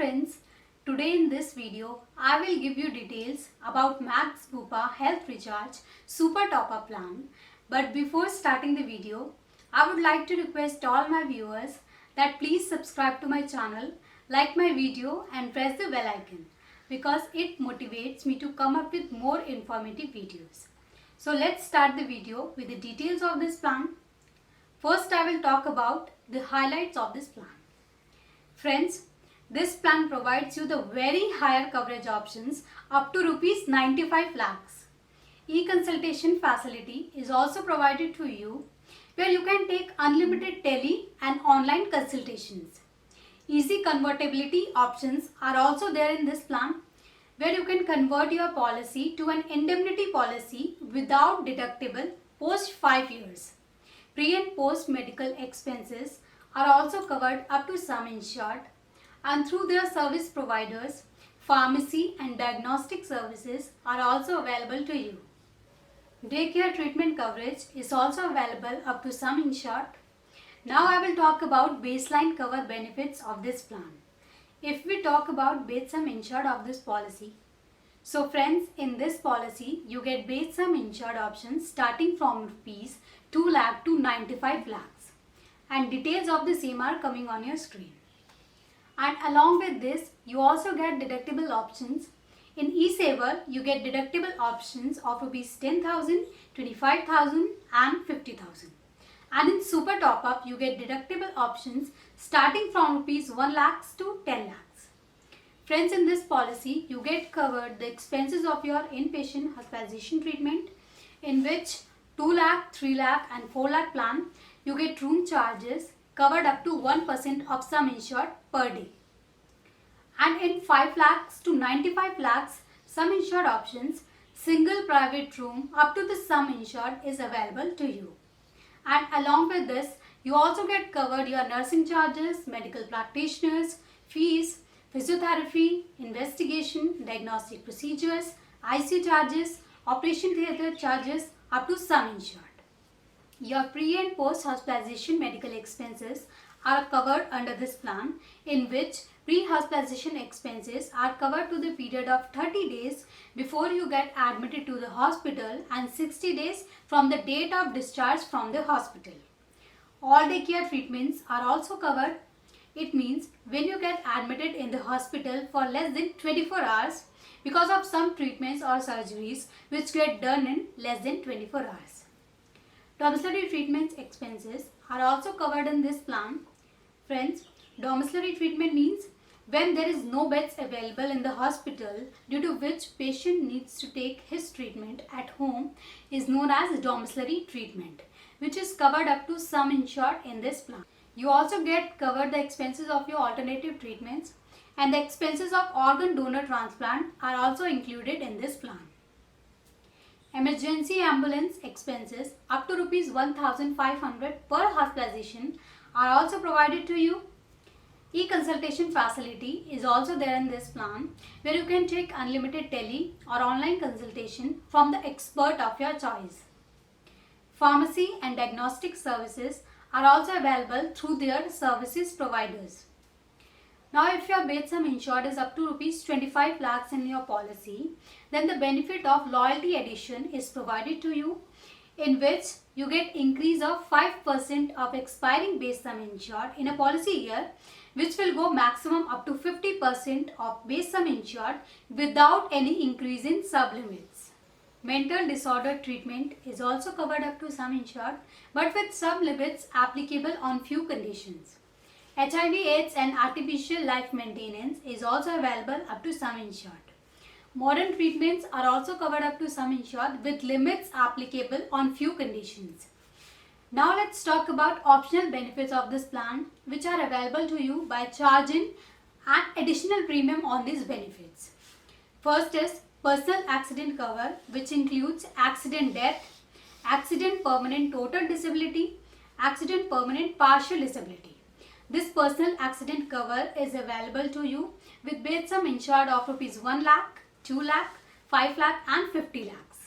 friends, today in this video I will give you details about Max Bupa Health Recharge Super Top Up Plan. But before starting the video, I would like to request all my viewers that please subscribe to my channel, like my video and press the bell icon because it motivates me to come up with more informative videos. So let's start the video with the details of this plan. First I will talk about the highlights of this plan. Friends, this plan provides you the very higher coverage options up to rupees 95 lakhs. E-consultation facility is also provided to you where you can take unlimited tele and online consultations. Easy convertibility options are also there in this plan where you can convert your policy to an indemnity policy without deductible post 5 years. Pre and post medical expenses are also covered up to sum insured, and through their service providers, pharmacy and diagnostic services are also available to you. Daycare treatment coverage is also available up to sum insured. Now I will talk about baseline cover benefits of this plan. If we talk about base sum insured of this policy, so friends, in this policy you get base sum insured options starting from rupees 2 lakh to 95 lakhs, and details of the same are coming on your screen. And along with this, you also get deductible options. In eSaver, you get deductible options of rupees 10,000, 25,000 and 50,000. And in Super Top Up, you get deductible options starting from rupees 1 lakhs to 10 lakhs. Friends, in this policy, you get covered the expenses of your inpatient hospitalization treatment, in which 2 lakh, 3 lakh and 4 lakh plan, you get room charges covered up to 1% of sum insured per day. And in 5 lakhs to 95 lakhs sum insured options, single private room up to the sum insured is available to you. And along with this, you also get covered your nursing charges, medical practitioners, fees, physiotherapy, investigation, diagnostic procedures, ICU charges, operation theatre charges up to sum insured. Your pre and post hospitalization medical expenses are covered under this plan, in which pre-hospitalization expenses are covered to the period of 30 days before you get admitted to the hospital and 60 days from the date of discharge from the hospital. All daycare treatments are also covered. It means when you get admitted in the hospital for less than 24 hours because of some treatments or surgeries which get done in less than 24 hours. Domiciliary treatments expenses are also covered in this plan. Friends, domiciliary treatment means when there is no beds available in the hospital due to which patient needs to take his treatment at home is known as domiciliary treatment, which is covered up to sum insured in this plan. You also get covered the expenses of your alternative treatments, and the expenses of organ donor transplant are also included in this plan. Emergency ambulance expenses up to rupees 1,500 per hospitalization are also provided to you. E-consultation facility is also there in this plan where you can take unlimited tele or online consultation from the expert of your choice. Pharmacy and diagnostic services are also available through their services providers. Now if your base sum insured is up to rupees 25 lakhs in your policy, then the benefit of loyalty addition is provided to you, in which you get increase of 5% of expiring base sum insured in a policy year, which will go maximum up to 50% of base sum insured without any increase in sublimits. Mental disorder treatment is also covered up to sum insured, but with sublimits applicable on few conditions. HIV, AIDS and artificial life maintenance is also available up to sum insured. Modern treatments are also covered up to sum insured with limits applicable on few conditions. Now let's talk about optional benefits of this plan, which are available to you by charging an additional premium on these benefits. First is personal accident cover, which includes accident death, accident permanent total disability, accident permanent partial disability. This personal accident cover is available to you with base sum insured of rupees 1 lakh, 2 lakh, 5 lakh and 50 lakhs.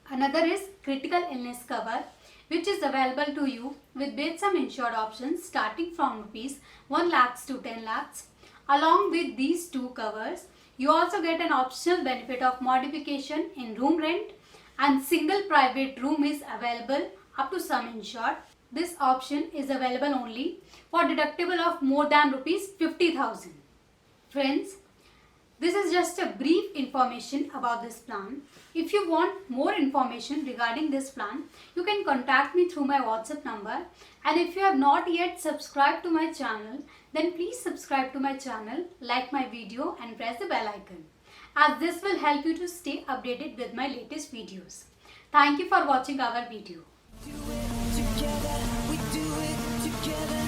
Another is critical illness cover, which is available to you with base sum insured options starting from rupees 1 lakhs to 10 lakhs Along with these two covers, you also get an optional benefit of modification in room rent, and single private room is available up to sum insured. This option is available only for deductible of more than rupees 50,000. Friends, this is just a brief information about this plan. If you want more information regarding this plan, you can contact me through my WhatsApp number. And if you have not yet subscribed to my channel, then please subscribe to my channel, like my video and press the bell icon, as this will help you to stay updated with my latest videos. Thank you for watching our video. We do it together.